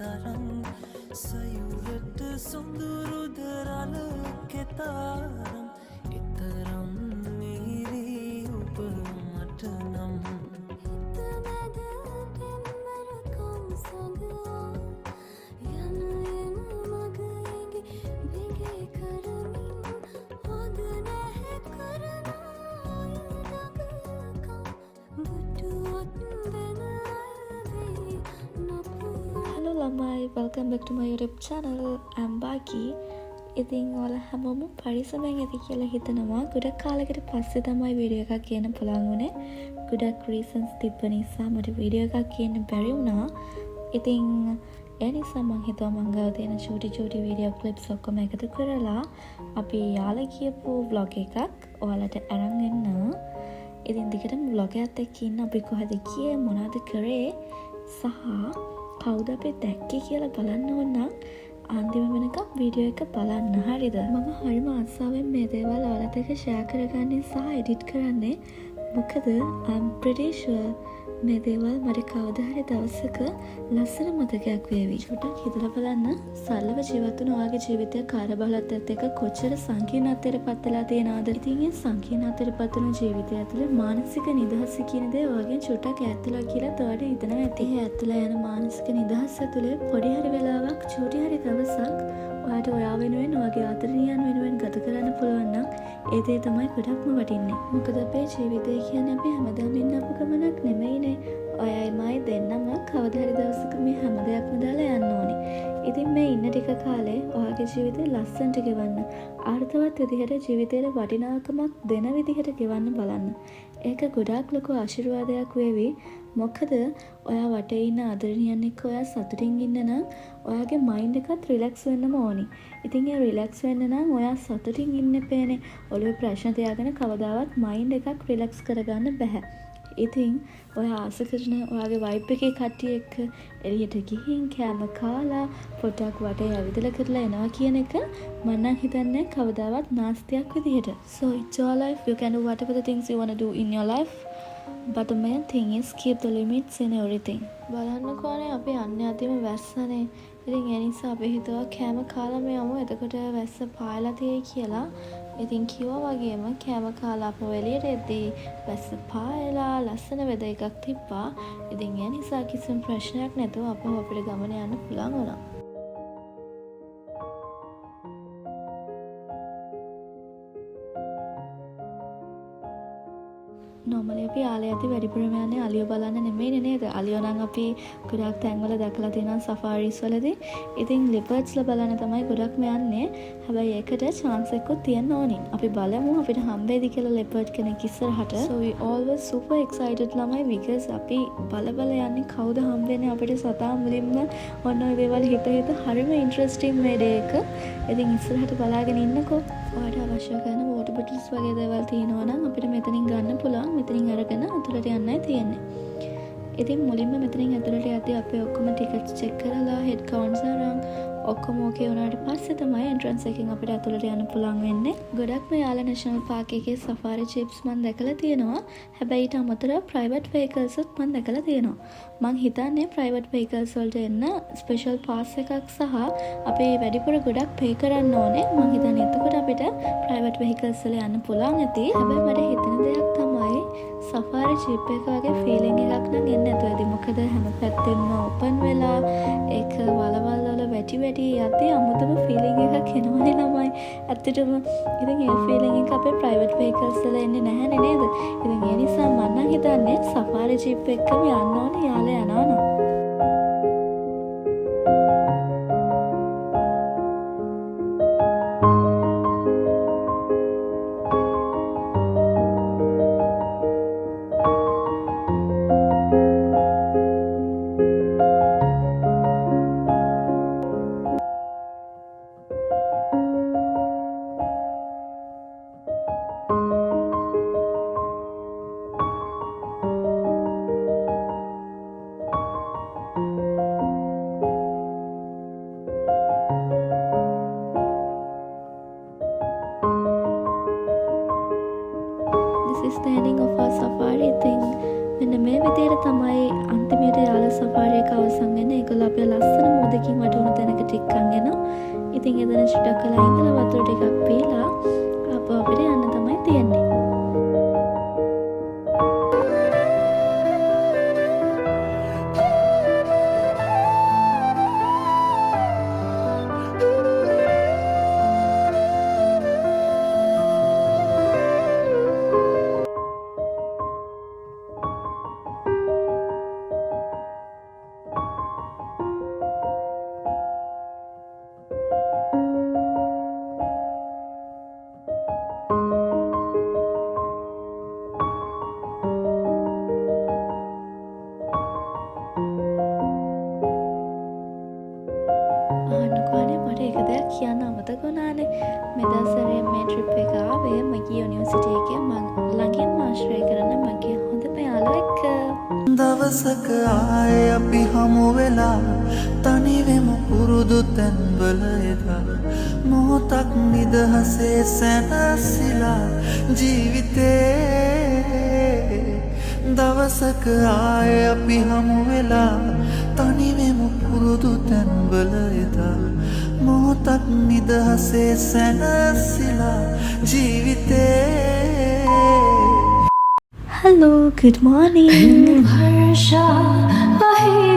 තරම් සයුරට සොඳුරු දරල කෙතරම් එතරම් මීරී ඔබ මට නම් ළමයි, welcome back to my YouTube channel. I'm Baki. ඉතින් ඔයාලා හැමෝම පරිස්සමෙන් ඇති කියලා හිතනවා. ගොඩක් කාලයකට පස්සේ තමයි වීඩියෝ එකක් කියන්න පුළුවන් වුණේ. ගොඩක් reasons තිබ්බ නිසා මට වීඩියෝ එකක් කියන්න බැරි වුණා. ඉතින් ඒ නිසා මම හිතුවා මං ගාව තියෙන චූටි වීඩියෝ clips ඔක්කොම එකතු කරලා අපි යාළුවා කියපු vlog එකක් ඔයාලට අරන් එන්න. ඉතින් දිගටම vlog එකත් එක්ක ඉන්න අපි කොහෙද ගියේ මොනවද කරේ සහ කවුද අපි දැක්කේ කියලා බලන්න ඕන නම් අන්තිම වෙනකම් වීඩියෝ එක බලන්න. හරිද? මම හරිම ආසාවෙන් මේ දේවල් ඔයාලත් එක්ක ෂෙයා කරගන්නේ සහ එඩිට් කරන්නේ. මොකද I'm pretty sure මේ දේවල් මට කවදා හරි දවසක ලස්සන මතකයක් වේවි. චුට්ටක් හිතලා බලන්න සරලව ජීවත් වුණ ඔයාගේ ජීවිතය කාර්යබහුලත්වයත් එක්ක කොච්චර සංකීර්ණත්වයට පත් වෙලා තියෙනවද? ඉතින් මේ සංකීර්ණත්වයට පත් වෙන ජීවිතය ඇතුලේ මානසික නිදහස කියන දේ ඔයාගෙන් චුට්ටක් ඈත් වෙලා කියලා තවඩ හිතනවා ඇති. ඒ ඈත් වෙලා යන මානසික නිදහස ඇතුලේ පොඩි හරි වෙලාවක් චූටි හරි දවසක් ඔයාට ඔයා වෙනුවෙන් ඔයාගේ ආදරණීයන් වෙනුවෙන් ගත කරන්න පුළුවන් නම් ඒ දේ තමයි ගොඩක්ම වටින්නේ. මොකද අපේ ජීවිතය කියන්නේ අපි හැමදාම ඉන්න අප ගමනක් නෙමෙයිනේ. ඔයයිමයි දෙන්නම කවදා හරි දවසක මේ හැම දෙයක්ම දාලා යන්න ඕනේ. ඉතින් මේ ඉන්න ටික කාලේ ඔයාගේ ජීවිතේ ලස්සනට ගෙවන්න, අර්ථවත් විදිහට ජීවිතේට වටිනාකමක් දෙන විදිහට ගෙවන්න බලන්න. ඒක ගොඩාක් ලොකු ආශිර්වාදයක් වේවි. මොකද ඔයා වටේ ඉන්න ආදරණීයන් එක්ක ඔයා සතුටින් ඉන්න නම් ඔයාගේ මයින්ඩ් එකත් රිලැක්ස් වෙන්නම ඕනි. ඉතින් ඒ රිලැක්ස් වෙන්න නම් ඔයා සතුටින් ඉන්න එපේනේ. ඔළුවේ ප්‍රශ්න තියාගෙන කවදාවත් මයින්ඩ් එකක් රිලැක්ස් කරගන්න බෑ. ඉතින් ඔයා ආස කරන ඔයාගේ වයිබ් එකේ කට්ටිය එක්ක එළියට ගිහින් කෑම කාලා පොඩක් වටේ ඇවිදලා කරලා එනවා කියන එක මම නම් හිතන්නේ කවදාවත් නාස්තියක් විදිහට. So it's your life. You can do whatever the things you want to do in your life. But the main thing is keep the limits in everything. බලන්නකෝනේ අපි යන්නේ අදිම වැස්සනේ. ඉතින් ඒ නිසා අපි හිතුවා කෑම කාලා මේ යමු. එතකොට වැස්ස පායලා තියෙයි කියලා. ඉතින් කිව්වා වගේම කෑම කාලා අපව එළියට එද්දී වැස්ස පායලා ලස්සන වෙද එකක් තිබ්බා. ඉතින් ඒ නිසා කිසිම ප්‍රශ්නයක් නැතුව අපව අපිට ගමන යන්න පුළුවන් වුණා. normally අපි ආලයේදී වැඩිපුරම යන්නේ අලියෝ බලන්න නෙමෙයිනේ නේද? අලියෝ නම් අපි ගොඩක් තැන්වල දැකලා තියෙනවා සෆාරිස් වලදී. ඉතින් ලිපර්ඩ්ස්ලා බලන්න තමයි ගොඩක්ම යන්නේ. හැබැයි ඒකට chance එකක් තියෙන්න ඕනි. අපි බලමු අපිට හම්බෙයිද කියලා ලිපර්ඩ් කෙනෙක් ඉස්සරහට. So we always super excited ළමයි because අපි බල යන්නේ කවුද හම්බෙන්නේ අපිට සතා මුලින්ම ඔන්න ඔය දේවල් හිත හරිම ඉන්ටරෙස්ටිං මේ ඩේ එක. ඉතින් ඉස්සරහට බලාගෙන ඉන්නකෝ. ඔයාලට අවශ්‍ය කරන water bottles වගේ දේවල් තියෙනවා නම් අපිට මෙතනින් ගන්න පුළුවන්. මෙතනින් අරගෙන ඇතුළට යන්නයි තියෙන්නේ. ඉතින් මුලින්ම මෙතනින් ඇතුළට යද්දී අපි ඔක්කොම ටිකට්ස් චෙක් කරලා හෙඩ් කවුන්ට්ස් අරන් ඔක්කොම ඕකේ වුණාට පස්සේ තමයි එන්ට්‍රන්ස් එකෙන් අපිට ඇතුළට යන්න පුළුවන් වෙන්නේ. ගොඩක්ම යාලා නැෂනල් පාක් එකේ සෆාරි ජීප්ස් මම දැකලා තියෙනවා. හැබැයි ඊට අමතරව ප්‍රයිවට් වෙහිකල්ස් උත් මම දැකලා තියෙනවා. මං හිතන්නේ ප්‍රයිවට් වෙහිකල්ස් වලට එන්න ස්පෙෂල් පාස් එකක් සහ අපි වැඩිපුර ගොඩක් පේ කරන්න ඕනේ. මං හිතන්නේ එතකොට අපිට ප්‍රයිවට් වෙහිකල්ස් වල යන්න පුළුවන් ඇති. හැබැයි මට හිතෙන දෙයක් තමයි සෆාරි ජීප් එක වගේ ෆීලිං එකක් නම් එන්නේ නැතුව ඇති. මොකද හැම පැත්තෙම ඕපන් වෙලා ඒක වලවල් වල වැටි යද්දී අමුතුම ෆීලිං එකක් එනවනේ ළමයි. ඇත්තටම ඉතින් ඒ ෆීලිං එක අපේ ප්‍රයිවට් වෙහිකල්ස් වල එන්නේ නැහැනේ නේද? ඉතින් ඒ නිසා මම නම් හිතන්නේ සෆාරි ජීප් එකකම යන්න ඕනේ යාළුවා යනවා නම්. This is the ending of our safari thing. මෙන්න මේ විදිහට තමයි අන්තිමට යාළුවා සෆාරි එක අවසන් වෙන ඒගොල්ලෝ අපේ ලස්සන මෝදකින් වටුණු තැනකට එක්කන් එනවා. ඉතින් එතන චුට්ටක් කළා ඉඳලා වතුර ටිකක් පීලා ආපහු අපිට යන්න තමයි තියෙන්නේ. ආනකෝනේ මට එක දෙයක් කියන්න අමතක වුණානේ. මෙදා සැරේ මේ ට්‍රිප් එක ආවේ මගේ යුනිවර්සිටි එකේ මම ළඟින්ම ආශ්‍රය කරන මගේ හොඳම යාළුවා එක්ක. දවසක ආයේ අපි හමු වෙලා තනිවෙමු පුරුදු තැන්වල එදා මොහොතක් නිදහසේ සැනසීලා ජීවිතේ දවසක ආයේ අපි හමු වෙලා තනිවෙමු පුරුදු තැන්වල එදා මොහොතක් නිදහසේ සැනසීලා ජීවිතේ. Hello, good morning. वर्षा वही